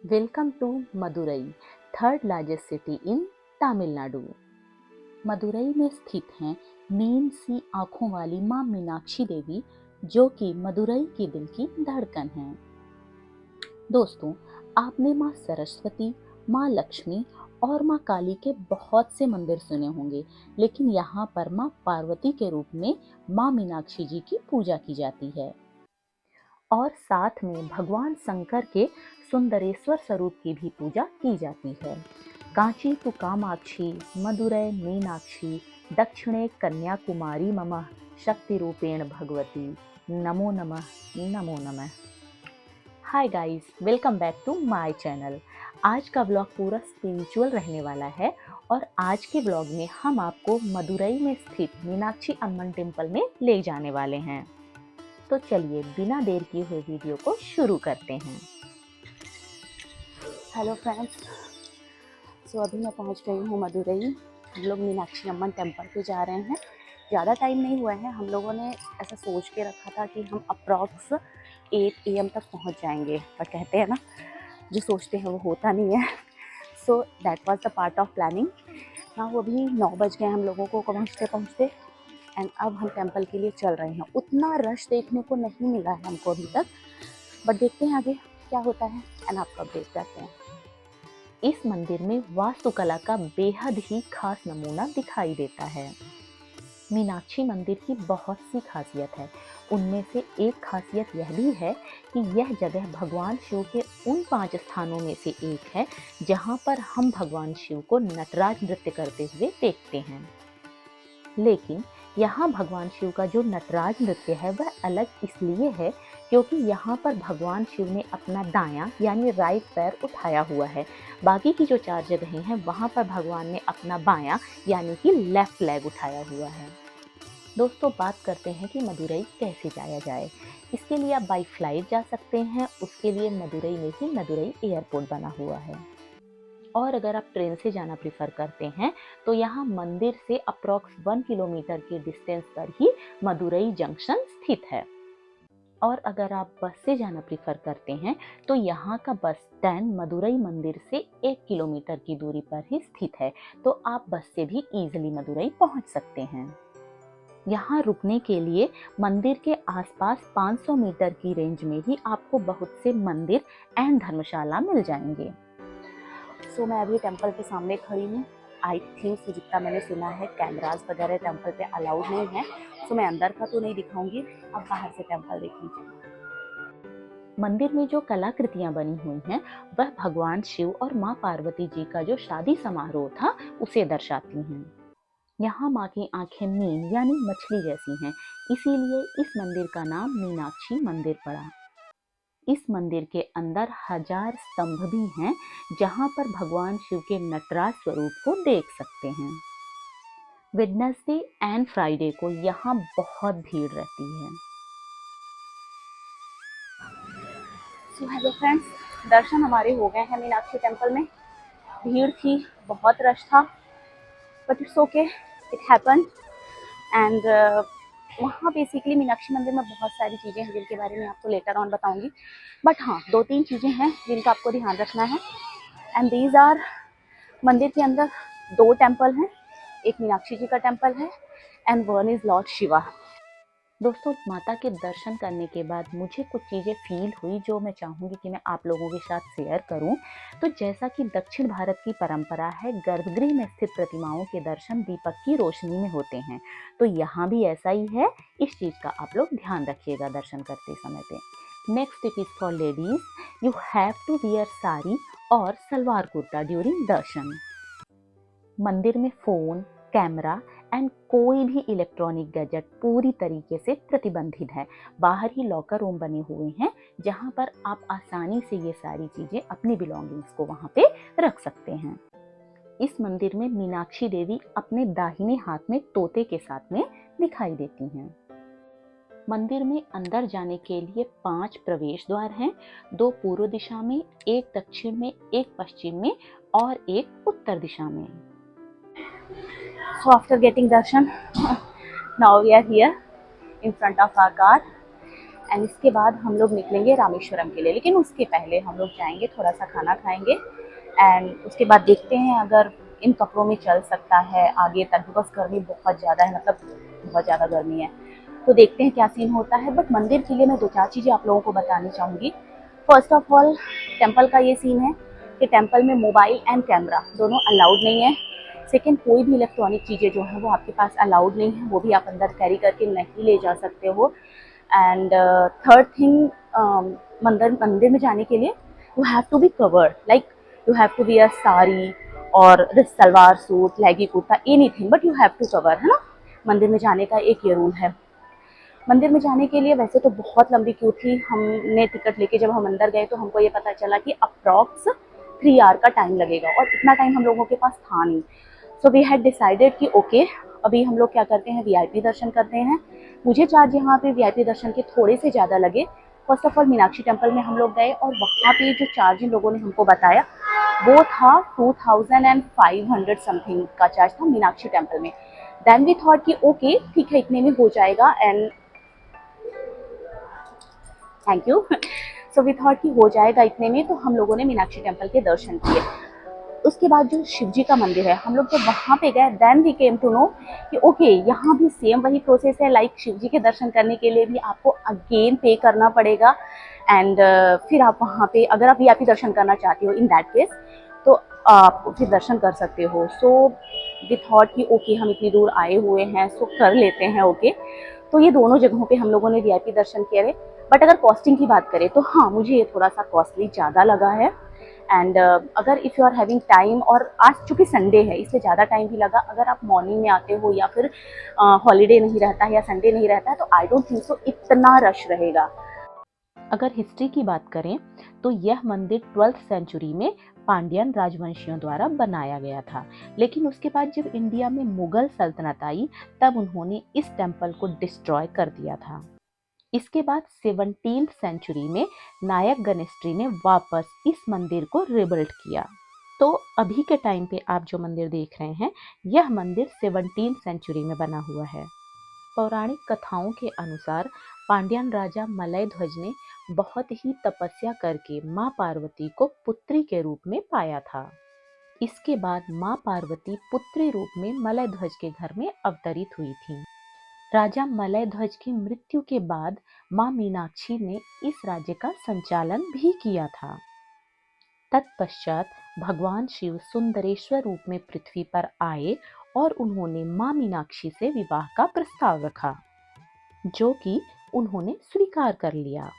Welcome to Madurai, third largest city in Tamil Nadu. Madurai में स्थित हैं नीम सी आंखों वाली मां मीनाक्षी देवी, जो कि मदुरई के दिल की धड़कन हैं। दोस्तों, आपने मां सरस्वती, मां लक्ष्मी और मां काली के बहुत से मंदिर सुने होंगे, लेकिन यहाँ पर मां पार्वती के रूप में मां मीनाक्षी जी की पूजा की जाती है। और साथ में भगवान शंकर के सुंदरेश्वर स्वरूप की भी पूजा की जाती है। कांची तु कामाक्षी, मदुरै मीनाक्षी, दक्षिणे कन्याकुमारी मम शक्ति रूपेण भगवती, नमो नमः नमो नमः। Hi guys, welcome back to my channel. आज का व्लॉग पूरा स्पिरिचुअल रहने वाला है और आज के व्लॉग में हम आपको मदुरई में स्थित मीनाक्षी अम्मन टेम्पल में ले जाने वाले हैं। तो चलिए बिना देर किए हुए वीडियो को शुरू करते हैं। हेलो फ्रेंड्स, अभी मैं पहुंच गई हूँ मदुरई। हम लोग मीनाक्षी अम्मन टेम्पल पे जा रहे हैं। ज़्यादा टाइम नहीं हुआ है। हम लोगों ने ऐसा सोच के रखा था कि हम अप्रॉक्स 8 AM तक पहुंच जाएंगे, पर कहते हैं ना, जो सोचते हैं वो होता नहीं है। So that was the part of planning. हाँ, वो अभी 9 बज गए हम लोगों को पहुँचते एंड अब हम टेम्पल के लिए चल रहे हैं। उतना रश देखने को नहीं मिला है हमको अभी तक, बट देखते हैं आगे क्या होता है एंड आपको अपडेट करते हैं। इस मंदिर में वास्तुकला का बेहद ही खास नमूना दिखाई देता है। मीनाक्षी मंदिर की बहुत सी खासियत है। उनमें से एक खासियत यह भी है कि यह जगह भगवान शिव के उन 5 स्थानों में से एक है जहां पर हम भगवान शिव को नटराज नृत्य करते हुए देखते हैं। लेकिन यहाँ भगवान शिव का जो नटराज नृत्य है वह अलग इसलिए है क्योंकि यहाँ पर भगवान शिव ने अपना दायां यानी राइट पैर उठाया हुआ है। बाकी की जो 4 जगहें हैं वहाँ पर भगवान ने अपना बायां यानी कि लेफ्ट लेग उठाया हुआ है। दोस्तों, बात करते हैं कि मदुरई कैसे जाया जाए। इसके लिए आप बाई फ्लाइट जा सकते हैं। उसके लिए मदुरई में ही मदुरई एयरपोर्ट बना हुआ है। और अगर आप ट्रेन से जाना प्रीफर करते हैं तो यहाँ मंदिर से अप्रॉक्स 1 किलोमीटर के डिस्टेंस पर ही मदुरई जंक्शन स्थित है। और अगर आप बस से जाना प्रीफर करते हैं तो यहाँ का बस स्टैंड मदुरई मंदिर से 1 किलोमीटर की दूरी पर ही स्थित है, तो आप बस से भी इजीली मदुरई पहुँच सकते हैं। यहाँ रुकने के लिए मंदिर के आसपास 500 मीटर की रेंज में ही आपको बहुत से मंदिर एंड धर्मशाला मिल जाएंगे। मैं अभी टेम्पल के सामने खड़ी हूँ। आई थिंक जितना मैंने सुना है कैमराज वगैरह टेम्पल पे अलाउड नहीं है, मैं अंदर का तो नहीं दिखाऊंगी, अब बाहर से टेम्पल देख लीजिए। मंदिर में जो कलाकृतियां बनी हुई हैं वह भगवान शिव और मां पार्वती जी का जो शादी समारोह था उसे दर्शाती हैं। यहाँ माँ की आंखें मीन यानी मछली जैसी हैं, इसीलिए इस मंदिर का नाम मीनाक्षी मंदिर पड़ा। इस मंदिर के अंदर 1000 स्तंभ भी हैं जहां पर भगवान शिव के नटराज स्वरूप को देख सकते हैं। वेडनेसडे एंड फ्राइडे को यहाँ बहुत भीड़ रहती है। हेलो फ्रेंड्स, दर्शन हमारे हो गए हैं मीनाक्षी टेम्पल में। भीड़ थी, बहुत रश था, but it's okay, it happen. And वहाँ बेसिकली मीनाक्षी मंदिर में बहुत सारी चीज़ें हैं जिनके बारे में आपको लेटर ऑन बताऊंगी, बट हाँ 2-3 चीज़ें हैं जिनका आपको ध्यान रखना है। एंड दीज आर, मंदिर के अंदर 2 टेम्पल हैं, एक मीनाक्षी जी का टेम्पल है and one is Lord Shiva. दोस्तों, माता के दर्शन करने के बाद मुझे कुछ चीज़ें फील हुई जो मैं चाहूँगी कि मैं आप लोगों के साथ शेयर करूँ। तो जैसा कि दक्षिण भारत की परंपरा है, गर्भगृह में स्थित प्रतिमाओं के दर्शन दीपक की रोशनी में होते हैं, तो यहाँ भी ऐसा ही है। इस चीज़ का आप लोग ध्यान रखिएगा दर्शन करते समय पे। Next tip is for ladies, you have to wear sari और सलवार कुर्ता ड्यूरिंग दर्शन। मंदिर में फोन, कैमरा एंड कोई भी इलेक्ट्रॉनिक गैजेट पूरी तरीके से प्रतिबंधित है। बाहर ही लॉकर रूम बने हुए हैं जहां पर आप आसानी से ये सारी चीजें, अपनी बिलोंगिंग्स को वहां पे रख सकते हैं। इस मंदिर में मीनाक्षी देवी अपने दाहिने हाथ में तोते के साथ में दिखाई देती हैं। मंदिर में अंदर जाने के लिए 5 प्रवेश द्वार हैं, 2 पूर्व दिशा में, 1 दक्षिण में, 1 पश्चिम में और 1 उत्तर दिशा में। So after getting darshan, now we are here in front of our car and इसके बाद हम लोग निकलेंगे रामेश्वरम के लिए, लेकिन उसके पहले हम लोग जाएंगे, थोड़ा सा खाना खाएंगे एंड उसके बाद देखते हैं अगर इन कपड़ों में चल सकता है आगे तक, बिकॉज गर्मी बहुत ज़्यादा है, मतलब बहुत ज़्यादा गर्मी है। तो देखते हैं क्या सीन होता है। बट मंदिर के लिए मैं 2-4 चीज़ें आप लोगों को बतानी चाहूँगी। फर्स्ट ऑफ ऑल टेम्पल का ये सीन है कि टेम्पल में मोबाइल एंड कैमरा दोनों अलाउड नहीं है। सेकेंड, कोई भी इलेक्ट्रॉनिक चीज़ें जो हैं वो आपके पास अलाउड नहीं है, वो भी आप अंदर कैरी करके नहीं ले जा सकते हो। एंड थर्ड थिंग, मंदिर में जाने के लिए you have to be covered, like you have to wear sari और सलवार सूट, लेगी kurta, anything, but you have to cover, है ना। मंदिर में जाने का एक ये रूल है। मंदिर में जाने के लिए वैसे तो बहुत लंबी क्यू थी। हमने टिकट लेके जब हम अंदर गए तो हमको ये पता चला कि अप्रॉक्स 3 आवर का टाइम लगेगा, और इतना टाइम हम लोगों के पास था नहीं। सो वी हैड डिसाइडेड कि ओके, अभी हम लोग क्या करते हैं, वीआईपी दर्शन करते हैं। मुझे चार्ज यहाँ पे वीआईपी दर्शन के थोड़े से ज़्यादा लगे। First of all Meenakshi temple में हम लोग गए और वहाँ पे जो चार्ज इन लोगों ने हमको बताया वो था 2500 समथिंग का चार्ज था मीनाक्षी टेम्पल में। देन वी थॉट कि ओके ठीक है, इतने में हो जाएगा। And thank you. So we thought कि हो जाएगा इतने में, तो हम लोगों ने मीनाक्षी टेम्पल के दर्शन किए। उसके बाद जो शिव जी का मंदिर है, हम लोग जब वहाँ पे गए then we came to know कि ओके यहाँ भी सेम वही प्रोसेस है, लाइक शिव जी के दर्शन करने के लिए भी आपको अगेन पे करना पड़ेगा। एंड फिर आप वहाँ पे अगर आप वीआईपी दर्शन करना चाहते हो इन दैट केस तो आप फिर दर्शन कर सकते हो। सो वी थॉट कि ओके हम इतनी दूर आए हुए हैं सो कर लेते हैं ओके। तो ये दोनों जगहों पे हम लोगों ने वीआईपी दर्शन किए। बट अगर कॉस्टिंग की बात करें तो हाँ, मुझे ये थोड़ा सा कॉस्टली ज़्यादा लगा है। एंड अगर if you are having time, और आज चूँकि संडे है इसलिए ज़्यादा टाइम भी लगा, अगर आप मॉर्निंग में आते हो या फिर हॉलीडे नहीं रहता है या संडे नहीं रहता है तो आई डोंट थिंक सो इतना रश रहेगा। अगर हिस्ट्री की बात करें तो यह मंदिर 12th सेंचुरी में पांड्यन राजवंशियों द्वारा बनाया गया था, लेकिन उसके बाद जब इंडिया में मुगल सल्तनत आई तब उन्होंने इस टेम्पल को डिस्ट्रॉय कर दिया था। इसके बाद 17th सेंचुरी में नायक गणेश्वरी ने वापस इस मंदिर को रिबिल्ड किया। तो अभी के टाइम पे आप जो मंदिर देख रहे हैं यह मंदिर 17th सेंचुरी में बना हुआ है। पौराणिक कथाओं के अनुसार पांड्यन राजा मलय ध्वज ने बहुत ही तपस्या करके मां पार्वती को पुत्री के रूप में पाया था। इसके बाद मां पार्वती पुत्री रूप में मलय ध्वज के घर में अवतरित हुई थी। राजा मलय ध्वज की मृत्यु के बाद मां मीनाक्षी ने इस राज्य का संचालन भी किया था। तत्पश्चात भगवान शिव सुंदरेश्वर रूप में पृथ्वी पर आए और उन्होंने मां मीनाक्षी से विवाह का प्रस्ताव रखा, जो कि उन्होंने स्वीकार कर लिया।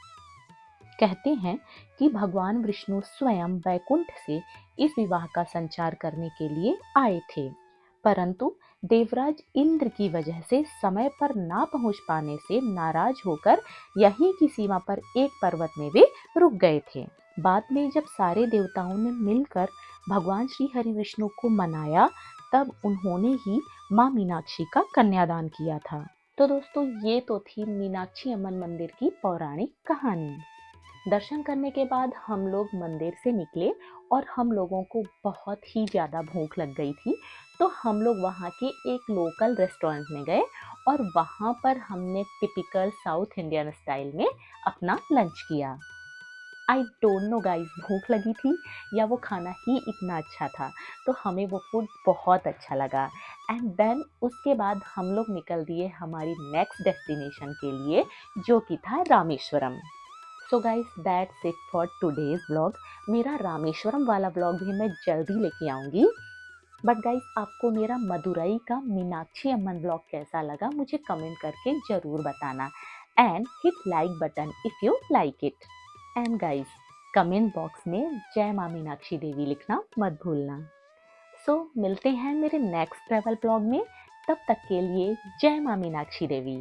कहते हैं कि भगवान विष्णु स्वयं वैकुंठ से इस विवाह का संचार करने के लिए आए थे, परंतु देवराज इंद्र की वजह से समय पर ना पहुंच पाने से नाराज होकर यहीं की सीमा पर एक पर्वत में वे रुक गए थे। बाद में जब सारे देवताओं ने मिलकर भगवान श्री हरि विष्णु को मनाया तब उन्होंने ही मां मीनाक्षी का कन्यादान किया था। तो दोस्तों ये तो थी मीनाक्षी अम्मन मंदिर की पौराणिक कहानी। दर्शन करने के बाद हम लोग मंदिर से निकले और हम लोगों को बहुत ही ज़्यादा भूख लग गई थी, तो हम लोग वहाँ के एक लोकल रेस्टोरेंट में गए और वहाँ पर हमने टिपिकल साउथ इंडियन स्टाइल में अपना लंच किया। आई डोंट नो गाइस, भूख लगी थी या वो खाना ही इतना अच्छा था, तो हमें वो फूड बहुत अच्छा लगा। एंड देन उसके बाद हम लोग निकल दिए हमारी नेक्स्ट डेस्टिनेशन के लिए, जो कि था Rameswaram. So guys that's it for today's vlog. मेरा रामेश्वरम वाला व्लॉग भी मैं जल्दी लेके आऊँगी। बट गाइस आपको मेरा मदुरई का मीनाक्षी अम्मन व्लॉग कैसा लगा मुझे कमेंट करके ज़रूर बताना। And hit like button if you like it. And guys comment box में जय माँ मीनाक्षी देवी लिखना मत भूलना। सो मिलते हैं मेरे नेक्स्ट ट्रैवल व्लॉग में, तब तक के लिए जय माँ मीनाक्षी देवी।